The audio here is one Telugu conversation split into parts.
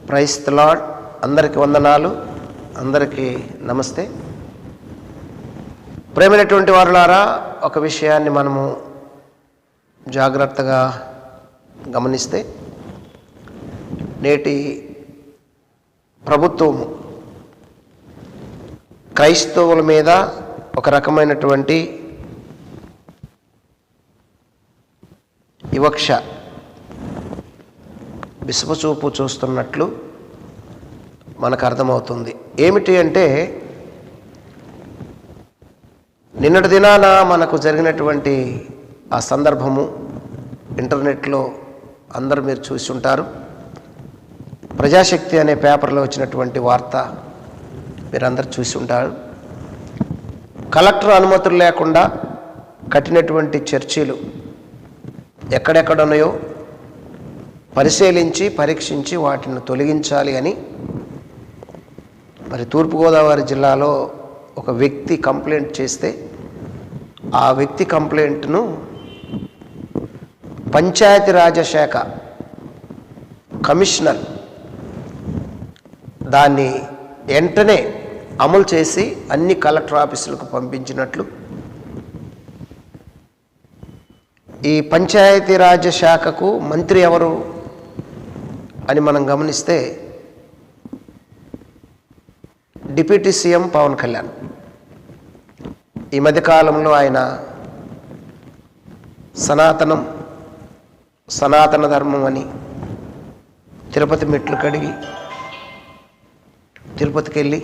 Praise the Lord. అందరికీ వందనాలు, అందరికీ నమస్తే. ప్రేమైనటువంటి వారులారా, ఒక విషయాన్ని మనము జాగ్రత్తగా గమనిస్తే, నేటి ప్రభుత్వం క్రైస్తవుల మీద ఒక రకమైనటువంటి వివక్ష, విసుపుచూపు చూస్తున్నట్లు మనకు అర్థమవుతుంది. ఏమిటి అంటే, నిన్నటి దినాన మనకు జరిగినటువంటి ఆ సందర్భము ఇంటర్నెట్లో అందరూ మీరు చూసి ఉంటారు. ప్రజాశక్తి అనే పేపర్లో వచ్చినటువంటి వార్త మీరందరూ చూసి ఉంటారు. కలెక్టర్ అనుమతులు లేకుండా కట్టినటువంటి చర్చీలు ఎక్కడెక్కడ ఉన్నాయో పరిశీలించి పరీక్షించి వాటిని తొలగించాలి అని మరి తూర్పుగోదావరి జిల్లాలో ఒక వ్యక్తి కంప్లైంట్ చేస్తే, ఆ వ్యక్తి కంప్లైంట్ను పంచాయతీరాజ్ శాఖ కమిషనర్ దాన్ని వెంటనే అమలు చేసి అన్ని కలెక్టర్ ఆఫీసులకు పంపించినట్లు, ఈ పంచాయతీరాజ్ శాఖకు మంత్రి ఎవరు అని మనం గమనిస్తే డిప్యూటీ సీఎం పవన్ కళ్యాణ్. ఈ మధ్యకాలంలో ఆయన సనాతన ధర్మం అని తిరుపతి మెట్లు కడిగి తిరుపతికి వెళ్ళి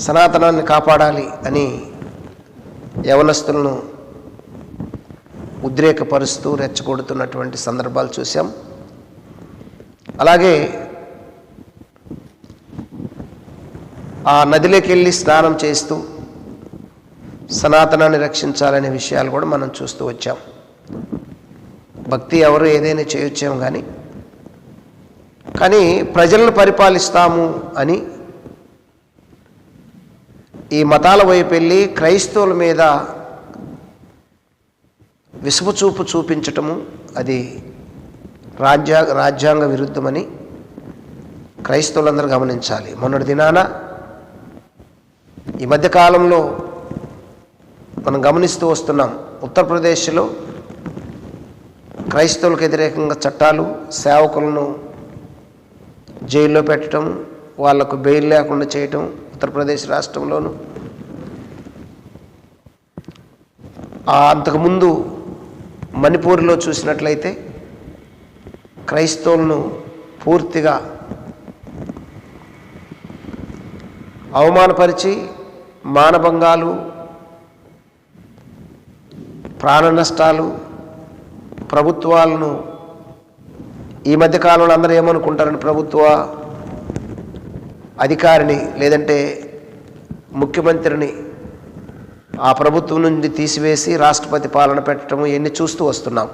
సనాతనాన్ని కాపాడాలి అని యవనస్తులను ఉద్రేకపరుస్తూ రెచ్చగొడుతున్నటువంటి సందర్భాలు చూసాం. అలాగే ఆ నదిలోకి వెళ్ళి స్నానం చేస్తూ సనాతనాన్ని రక్షించాలనే విషయాలు కూడా మనం చూస్తూ వచ్చాం. భక్తి ఎవరు ఏదైనా చేయొచ్చాము, కానీ ప్రజలను పరిపాలిస్తాము అని ఈ మతాల వైపు వెళ్ళి క్రైస్తవుల మీద విసుపుచూపు చూపించటము అది రాజ్యాంగ విరుద్ధమని క్రైస్తవులందరూ గమనించాలి. మొన్నటి దినాన ఈ మధ్యకాలంలో మనం గమనిస్తూ వస్తున్నాం, ఉత్తరప్రదేశ్లో క్రైస్తవులకు వ్యతిరేకంగా చట్టాలు, సేవకులను జైల్లో పెట్టడం, వాళ్లకు బెయిల్ లేకుండా చేయటం. ఉత్తరప్రదేశ్ రాష్ట్రంలోను అంతకుముందు మణిపూర్లో చూసినట్లయితే క్రైస్తవులను పూర్తిగా అవమానపరిచి మానభంగాలు, ప్రాణ నష్టాలు, ప్రభుత్వాలను ఈ మధ్యకాలంలో అందరూ ఏమనుకుంటారని, ప్రభుత్వ అధికారిని లేదంటే ముఖ్యమంత్రిని ఆ ప్రభుత్వం నుండి తీసివేసి రాష్ట్రపతి పాలన పెట్టడం ఇవన్నీ చూస్తూ వస్తున్నాం.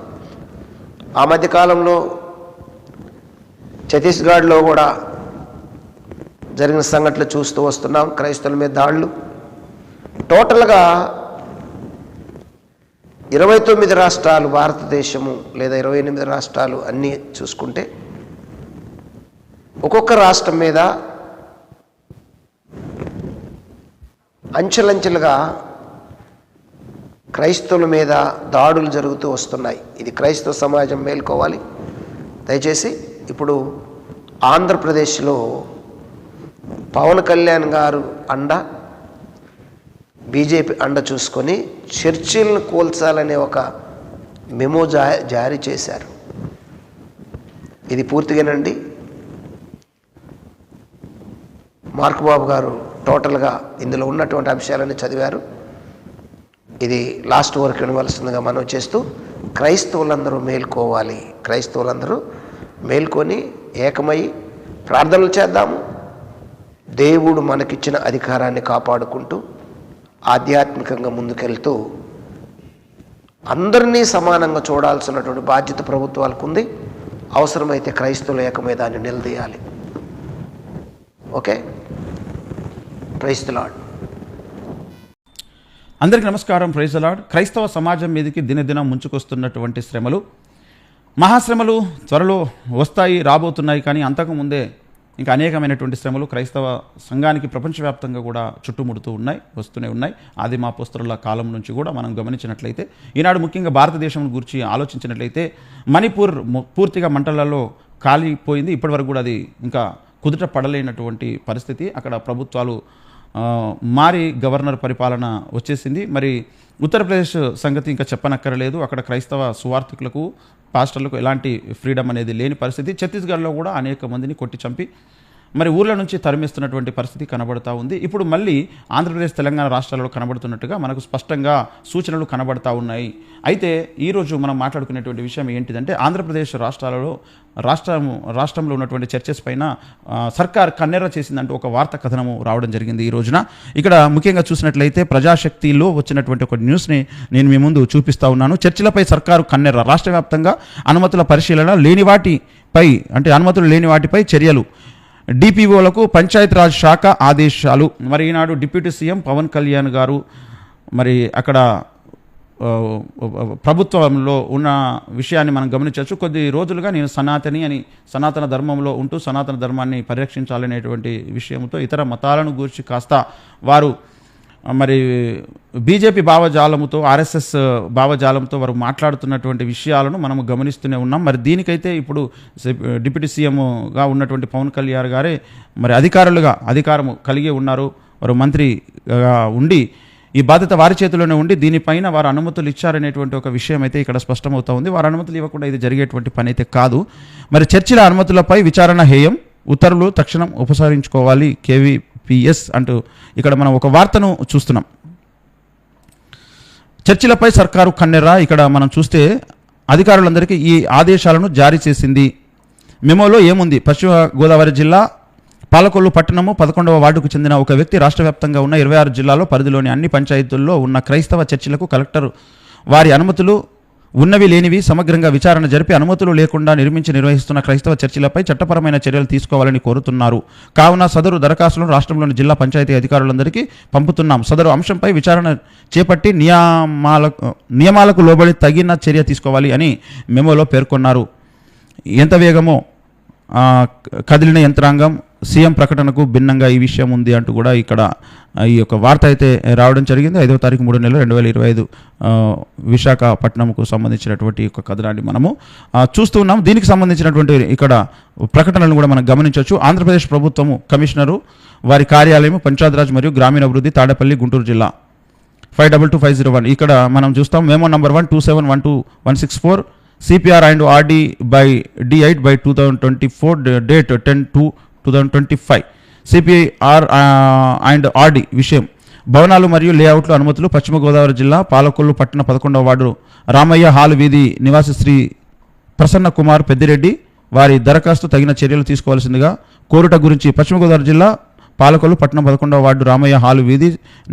ఆ మధ్యకాలంలో ఛత్తీస్గఢ్లో కూడా జరిగిన సంఘటనలు చూస్తూ వస్తున్నాం. క్రైస్తవుల మీద దాడులు. టోటల్గా 29 రాష్ట్రాలు భారతదేశము లేదా 28 రాష్ట్రాలు అన్నీ చూసుకుంటే ఒక్కొక్క రాష్ట్రం మీద అంచెలంచెలుగా క్రైస్తవుల మీద దాడులు జరుగుతూ వస్తున్నాయి. ఇది క్రైస్తవ సమాజం మేల్కోవాలి. దయచేసి ఇప్పుడు ఆంధ్రప్రదేశ్లో పవన్ కళ్యాణ్ గారు అండ, బీజేపీ అండ చూసుకొని చర్చిలను కూల్చాలనే ఒక మెమో జారీ చేశారు. ఇది పూర్తిగానండి మార్క్ బాబు గారు టోటల్గా ఇందులో ఉన్నటువంటి అంశాలన్నీ చదివారు. ఇది లాస్ట్ వరకు వినవలసిందిగా మనం చేస్తూ, క్రైస్తవులందరూ మేల్కోవాలి. క్రైస్తవులందరూ మేల్కొని ఏకమై ప్రార్థనలు చేద్దాము. దేవుడు మనకిచ్చిన అధికారాన్ని కాపాడుకుంటూ ఆధ్యాత్మికంగా ముందుకెళ్తూ అందరినీ సమానంగా చూడాల్సినటువంటి బాధ్యత ప్రభుత్వాలకు ఉంది. అవసరమైతే క్రైస్తవుల ఏకమై దాన్ని నిలదీయాలి. Okay, praise the Lord. అందరికీ నమస్కారం. Praise the Lord. క్రైస్తవ సమాజం మీదకి దినదినం ముంచుకొస్తున్నటువంటి శ్రమలు, మహాశ్రమలు త్వరలో వస్తాయి, రాబోతున్నాయి. కానీ అంతకుముందే ఇంకా అనేకమైనటువంటి శ్రమలు క్రైస్తవ సంఘానికి ప్రపంచవ్యాప్తంగా కూడా చుట్టుముడుతూ ఉన్నాయి, వస్తూనే ఉన్నాయి. ఆదిమాపోస్తలుల కాలం నుంచి కూడా మనం గమనించినట్లయితే, ఈనాడు ముఖ్యంగా భారతదేశం గురించి ఆలోచించినట్లయితే మణిపూర్ పూర్తిగా మంటలలో కాలిపోయింది. ఇప్పటివరకు కూడా అది ఇంకా కుదుట పడలేనటువంటి పరిస్థితి. అక్కడ ప్రభుత్వాలు మారి గవర్నర్ పరిపాలన వచ్చేసింది. మరి ఉత్తరప్రదేశ్ సంగతి ఇంకా చెప్పనక్కరలేదు. అక్కడ క్రైస్తవ సువార్థికులకు, పాస్టర్లకు ఎలాంటి ఫ్రీడమ్ అనేది లేని పరిస్థితి. ఛత్తీస్గఢ్లో కూడా అనేక మందిని కొట్టి చంపి మరి ఊర్ల నుంచి తరిమిస్తున్నటువంటి పరిస్థితి కనబడతా ఉంది. ఇప్పుడు మళ్ళీ ఆంధ్రప్రదేశ్, తెలంగాణ రాష్ట్రాలలో కనబడుతున్నట్టుగా మనకు స్పష్టంగా సూచనలు కనబడతా ఉన్నాయి. అయితే ఈరోజు మనం మాట్లాడుకునేటువంటి విషయం ఏంటిదంటే, ఆంధ్రప్రదేశ్ రాష్ట్రంలో ఉన్నటువంటి చర్చెస్ పైన సర్కార్ కన్నెర్ర చేసిందంటూ ఒక వార్త కథనము రావడం జరిగింది ఈ రోజున. ఇక్కడ ముఖ్యంగా చూసినట్లయితే ప్రజాశక్తిలో వచ్చినటువంటి ఒక న్యూస్ని నేను మీ ముందు చూపిస్తా ఉన్నాను. చర్చిలపై సర్కారు కన్నెర్ర, రాష్ట్ర వ్యాప్తంగా అనుమతుల పరిశీలన లేని వాటిపై, అంటే అనుమతులు లేని వాటిపై చర్యలు, డిపిఓలకు పంచాయతీరాజ్ శాఖ ఆదేశాలు. మరి ఈనాడు డిప్యూటీ సీఎం పవన్ కళ్యాణ్ గారు మరి అక్కడ ప్రభుత్వంలో ఉన్న విషయాన్ని మనం గమనించవచ్చు. కొద్ది రోజులుగా నేను సనాతన ధర్మంలో ఉంటూ సనాతన ధర్మాన్ని పరిరక్షించాలనేటువంటి విషయంతో ఇతర మతాలను గూర్చి కాస్త వారు మరి బీజేపీ భావజాలముతో, ఆర్ఎస్ఎస్ భావజాలంతో వారు మాట్లాడుతున్నటువంటి విషయాలను మనము గమనిస్తూనే ఉన్నాం. మరి దీనికైతే ఇప్పుడు డిప్యూటీ సీఎంగా ఉన్నటువంటి పవన్ కళ్యాణ్ గారే మరి అధికారము కలిగి ఉన్నారు. వారు మంత్రిగా ఉండి ఈ బాధ్యత వారి చేతిలోనే ఉండి దీనిపైన వారు అనుమతులు ఇచ్చారనేటువంటి ఒక విషయం అయితే ఇక్కడ స్పష్టమవుతా ఉంది. వారు అనుమతులు ఇవ్వకుండా ఇది జరిగేటువంటి పని అయితే కాదు. మరి చర్చిల అనుమతులపై విచారణ హేయం, ఉత్తర్వులు తక్షణం ఉపసంహరించుకోవాలి కేవీపీఎస్ అంటూ ఇక్కడ మనం ఒక వార్తను చూస్తున్నాం. చర్చిలపై సర్కారు కన్నెర్ర. ఇక్కడ మనం చూస్తే అధికారులందరికీ ఈ ఆదేశాలను జారీ చేసింది. మెమోలో ఏముంది? పశ్చిమ గోదావరి జిల్లా పాలకొల్లు పట్టణము 11వ వార్డుకు చెందిన ఒక వ్యక్తి రాష్ట్ర వ్యాప్తంగా ఉన్న 26 జిల్లాలో పరిధిలోని అన్ని పంచాయతీల్లో ఉన్న క్రైస్తవ చర్చిలకు కలెక్టర్ వారి అనుమతులు ఉన్నవి లేనివి సమగ్రంగా విచారణ జరిపి అనుమతులు లేకుండా నిర్వహిస్తున్న క్రైస్తవ చర్చిలపై చట్టపరమైన చర్యలు తీసుకోవాలని కోరుతున్నారు. కావున సదరు దరఖాస్తులను రాష్ట్రంలోని జిల్లా పంచాయతీ అధికారులందరికీ పంపుతున్నాం. సదరు అంశంపై విచారణ చేపట్టి నియమాలకు లోబడి తగిన చర్య తీసుకోవాలి అని మెమోలో పేర్కొన్నారు. ఎంత వేగమో కదిలిన యంత్రాంగం, సీఎం ప్రకటనకు భిన్నంగా ఈ విషయం ఉంది అంటూ కూడా ఇక్కడ ఈ యొక్క వార్త అయితే రావడం జరిగింది. 5వ తారీఖు 3వ నెల 2025 విశాఖపట్నంకు సంబంధించినటువంటి ఒక కథనాన్ని మనము చూస్తూ ఉన్నాం. దీనికి సంబంధించినటువంటి ఇక్కడ ప్రకటనలను కూడా మనం గమనించవచ్చు. ఆంధ్రప్రదేశ్ ప్రభుత్వము కమిషనరు వారి కార్యాలయం పంచాయతీరాజ్ మరియు గ్రామీణాభివృద్ధి, తాడేపల్లి, గుంటూరు జిల్లా 522501. ఇక్కడ మనం చూస్తాం memo number 12712-164 CPR and RD by D8 by 2024 date 10/2/2025 CPR and RD విషయం. భవనాలు మరియు లేఅవుట్లు అనుమతులు. పశ్చిమ గోదావరి జిల్లా పాలకొల్లు పట్టణ 11వ వార్డు రామయ్య హాల్ వీధి నివాసి శ్రీ ప్రసన్న కుమార్ పెద్దిరెడ్డి వారి దరఖాస్తు తగిన చర్యలు తీసుకోవాల్సిందిగా కోరుట గురించి. పశ్చిమ గోదావరి జిల్లా పాలకొల్లు పట్టణం 11వ వార్డు రామయ్య హాల్ వీధి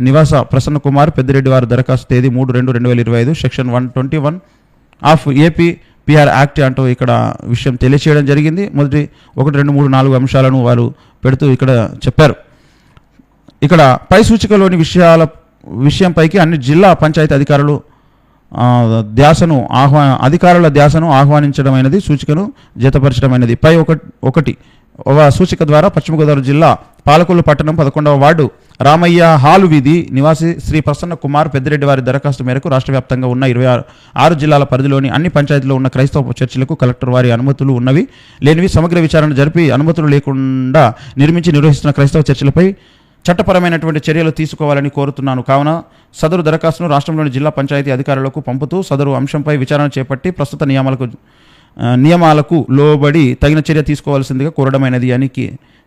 నివాస ప్రసన్న కుమార్ పెద్దిరెడ్డి వారి దరఖాస్తు తేదీ 3/2/2025 section 121 of AP PR act అంటూ ఇక్కడ విషయం తెలియచేయడం జరిగింది. మొదటి 1, 2, 3, 4 అంశాలను వారు పెడుతూ ఇక్కడ చెప్పారు. ఇక్కడ పై సూచికలోని విషయంపైకి అన్ని జిల్లా పంచాయతీ అధికారుల ధ్యాసను ఆహ్వానించడమైనది, సూచికను జతపరచడమైనది. పై ఒకటి సూచిక ద్వారా పశ్చిమ గోదావరి జిల్లా పాలకొల్లు పట్టణం 11వ వార్డు రామయ్య హాలు వీధి నివాసి శ్రీ ప్రసన్న కుమార్ పెద్దిరెడ్డి వారి దరఖాస్తు మేరకు రాష్ట్ర వ్యాప్తంగా ఉన్న 26 జిల్లాల పరిధిలోని అన్ని పంచాయతీలో ఉన్న క్రైస్తవ చర్చిలకు కలెక్టర్ వారి అనుమతులు ఉన్నవి లేనివి సమగ్ర విచారణ జరిపి అనుమతులు లేకుండా నిర్వహిస్తున్న క్రైస్తవ చర్చిలపై చట్టపరమైనటువంటి చర్యలు తీసుకోవాలని కోరుతున్నాను. కావున సదరు దరఖాస్తును రాష్ట్రంలోని జిల్లా పంచాయతీ అధికారులకు పంపుతూ సదరు అంశంపై విచారణ చేపట్టి ప్రస్తుత నియమాలకు లోబడి తగిన చర్య తీసుకోవాల్సిందిగా కోరడమైనది అని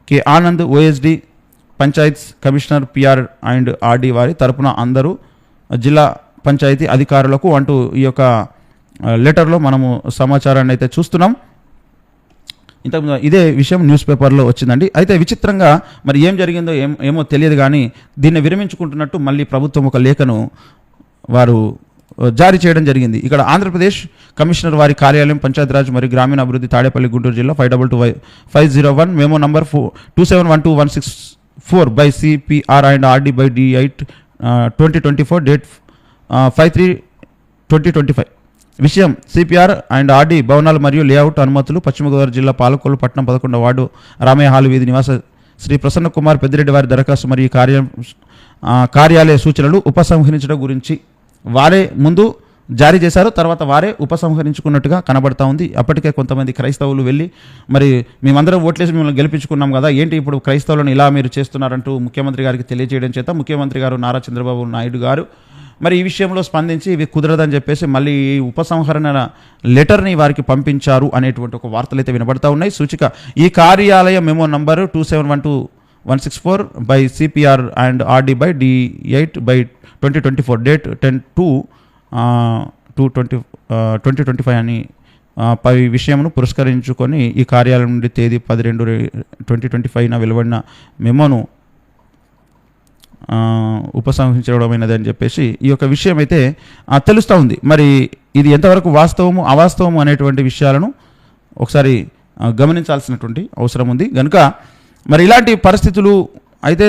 K Anand OSD Panchayat commissioner PR and RD వారి తరపున అందరూ జిల్లా పంచాయతీ అధికారులకు అంటూ ఈ యొక్క లెటర్లో మనము సమాచారాన్ని అయితే చూస్తున్నాం. ఇంతకుముందు ఇదే విషయం న్యూస్ పేపర్లో వచ్చిందండి. అయితే విచిత్రంగా మరి ఏం జరిగిందో ఏమో తెలియదు, కానీ దీన్ని విరమించుకుంటున్నట్టు మళ్ళీ ప్రభుత్వం ఒక లేఖను వారు జారీ చేయడం జరిగింది. ఇక్కడ ఆంధ్రప్రదేశ్ కమిషనర్ వారి కార్యాలయం పంచాయతీరాజ్ మరియు గ్రామీణాభివృద్ధి, తాడేపల్లి, గుంటూరు జిల్లా 522501 memo number 2712-164 by CPR and RD by D8 2024 date 5/3/2025 విషయం సిపిఆర్ అండ్ ఆర్డీ భవనాలు మరియు లేఅవుట్ అనుమతులు పశ్చిమ గోదావరి జిల్లా పాలకొల్లు పట్టణం 11వ వార్డు రామయ్య హాల్ వీధి నివాస శ్రీ ప్రసన్న కుమార్ పెద్దిరెడ్డి వారి దరఖాస్తు మరియు కార్యాలయ సూచనలు ఉపసంహరించడం గురించి వారే ముందు జారీ చేశారు, తర్వాత వారే ఉపసంహరించుకున్నట్టుగా కనబడతా ఉంది. అప్పటికే కొంతమంది క్రైస్తవులు వెళ్ళి మరి మేమందరం ఓట్లేసి మిమ్మల్ని గెలిపించుకున్నాం కదా, ఏంటి ఇప్పుడు క్రైస్తవులను ఇలా మీరు చేస్తున్నారంటూ ముఖ్యమంత్రి గారికి తెలియజేయడం చేత ముఖ్యమంత్రి గారు నారా చంద్రబాబు నాయుడు గారు మరి ఈ విషయంలో స్పందించి ఇవి కుదరదని చెప్పేసి మళ్ళీ ఉపసంహరణ లెటర్ని వారికి పంపించారు అనేటువంటి ఒక వార్తలు అయితే వినబడతా ఉన్నాయి. సూచిక ఈ కార్యాలయ memo number 2712-164 by CPR and RD by D8/2024 date 10/2/2025 అని పై విషయమును పురస్కరించుకొని ఈ కార్యాలయం నుండి తేదీ 10/2/2025 వెలువడిన మెమోను ఉపసంహరించడమైనది అని చెప్పేసి ఈ యొక్క విషయం అయితే తెలుస్తూ ఉంది. మరి ఇది ఎంతవరకు వాస్తవము అవాస్తవము అనేటువంటి విషయాలను ఒకసారి గమనించాల్సినటువంటి అవసరం ఉంది. కనుక మరి ఇలాంటి పరిస్థితులు అయితే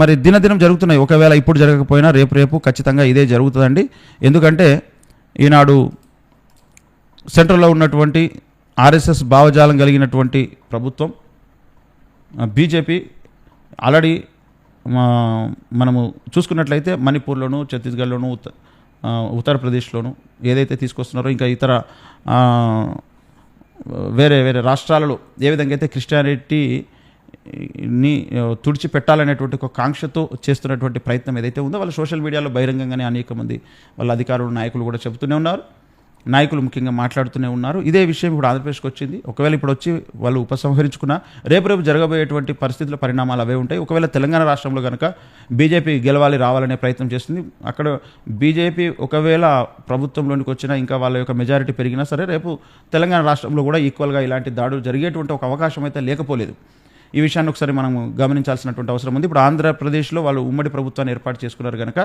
మరి దినదినం జరుగుతున్నాయి. ఒకవేళ ఇప్పుడు జరగకపోయినా రేపు ఖచ్చితంగా ఇదే జరుగుతుందండి. ఎందుకంటే ఈనాడు సెంట్రల్లో ఉన్నటువంటి ఆర్ఎస్ఎస్ భావజాలం కలిగినటువంటి ప్రభుత్వం బీజేపీ ఆల్రెడీ మనము చూసుకున్నట్లయితే మణిపూర్లోను, ఛత్తీస్గఢ్లోను, ఉత్తరప్రదేశ్లోను ఏదైతే తీసుకొస్తున్నారో ఇంకా ఇతర వేరే రాష్ట్రాలలో ఏ విధంగా అయితే క్రిస్టియానిటీని తుడిచిపెట్టాలనేటువంటి ఒక కాంక్షతో చేస్తున్నటువంటి ప్రయత్నం ఏదైతే ఉందో వాళ్ళు సోషల్ మీడియాలో బహిరంగంగానే అనేక మంది వాళ్ళ అధికారులు నాయకులు కూడా చెబుతూనే ఉన్నారు, నాయకులు ముఖ్యంగా మాట్లాడుతూనే ఉన్నారు. ఇదే విషయం ఇప్పుడు ఆంధ్రప్రదేశ్కి వచ్చింది. ఒకవేళ ఇప్పుడు వచ్చి వాళ్ళు ఉపసంహరించుకున్న రేపు జరగబోయేటువంటి పరిస్థితుల పరిణామాలు అవే ఉంటాయి. ఒకవేళ తెలంగాణ రాష్ట్రంలో కనుక బీజేపీ గెలవాలి రావాలనే ప్రయత్నం చేస్తుంది. అక్కడ బీజేపీ ఒకవేళ ప్రభుత్వంలోనికి వచ్చినా ఇంకా వాళ్ళ యొక్క మెజారిటీ పెరిగినా సరే రేపు తెలంగాణ రాష్ట్రంలో కూడా ఈక్వల్గా ఇలాంటి దాడులు జరిగేటువంటి ఒక అవకాశం అయితే లేకపోలేదు. ఈ విషయాన్ని ఒకసారి మనం గమనించాల్సినటువంటి అవసరం ఉంది. ఇప్పుడు ఆంధ్రప్రదేశ్లో వాళ్ళు ఉమ్మడి ప్రభుత్వాన్ని ఏర్పాటు చేసుకున్నారు కనుక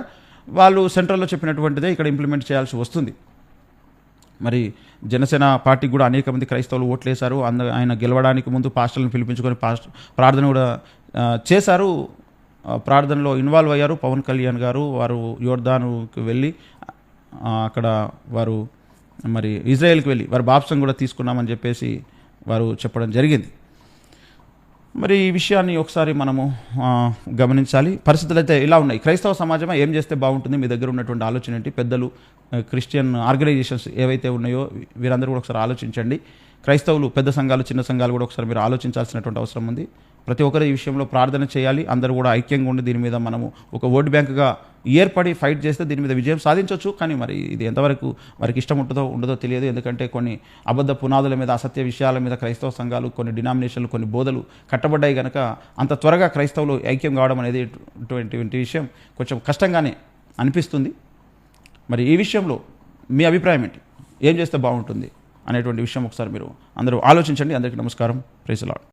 వాళ్ళు సెంట్రల్లో చెప్పినటువంటిదే ఇక్కడ ఇంప్లిమెంట్ చేయాల్సి వస్తుంది. మరి జనసేన పార్టీకి కూడా అనేక మంది క్రైస్తవులు ఓట్లేశారు. ఆయన గెలవడానికి ముందు పాస్టర్లను పిలిపించుకొని ప్రార్థన కూడా చేశారు. ప్రార్థనలో ఇన్వాల్వ్ అయ్యారు. పవన్ కళ్యాణ్ గారు వారు యోర్దానుకి వెళ్ళి అక్కడ వారు మరి ఇజ్రాయెల్కి వెళ్ళి వారు బాప్సం కూడా తీసుకున్నామని చెప్పేసి వారు చెప్పడం జరిగింది. మరి ఈ విషయాన్ని ఒకసారి మనము గమనించాలి. పరిస్థితులు అయితే ఇలా ఉన్నాయి. క్రైస్తవ సమాజం ఏం చేస్తే బాగుంటుంది, మీ దగ్గర ఉన్నటువంటి ఆలోచన ఏంటి? పెద్దలు, క్రిస్టియన్ ఆర్గనైజేషన్స్ ఏవైతే ఉన్నాయో వీరందరూ కూడా ఒకసారి ఆలోచించండి. క్రైస్తవులు పెద్ద సంఘాలు, చిన్న సంఘాలు కూడా ఒకసారి మీరు ఆలోచించాల్సినటువంటి అవసరం ఉంది. ప్రతి ఒక్కరు ఈ విషయంలో ప్రార్థన చేయాలి. అందరూ కూడా ఐక్యంగా ఉండి దీని మీద మనము ఒక ఓటు బ్యాంకుగా ఏర్పడి ఫైట్ చేస్తే దీని మీద విజయం సాధించవచ్చు. కానీ మరి ఇది ఎంతవరకు వారికి ఇష్టం ఉండదో తెలియదు. ఎందుకంటే కొన్ని అబద్ధ పునాదుల మీద, అసత్య విషయాల మీద క్రైస్తవ సంఘాలు, కొన్ని డినామినేషన్లు, కొన్ని బోధలు కట్టబడ్డాయి కనుక అంత త్వరగా క్రైస్తవులు ఐక్యం కావడం అనేది ఇటువంటి విషయం కొంచెం కష్టంగానే అనిపిస్తుంది. మరి ఈ విషయంలో మీ అభిప్రాయం ఏంటి? ఏం చేస్తే బాగుంటుంది అనేటువంటి విషయం ఒకసారి మీరు అందరూ ఆలోచించండి. అందరికీ నమస్కారం. Praise the lord.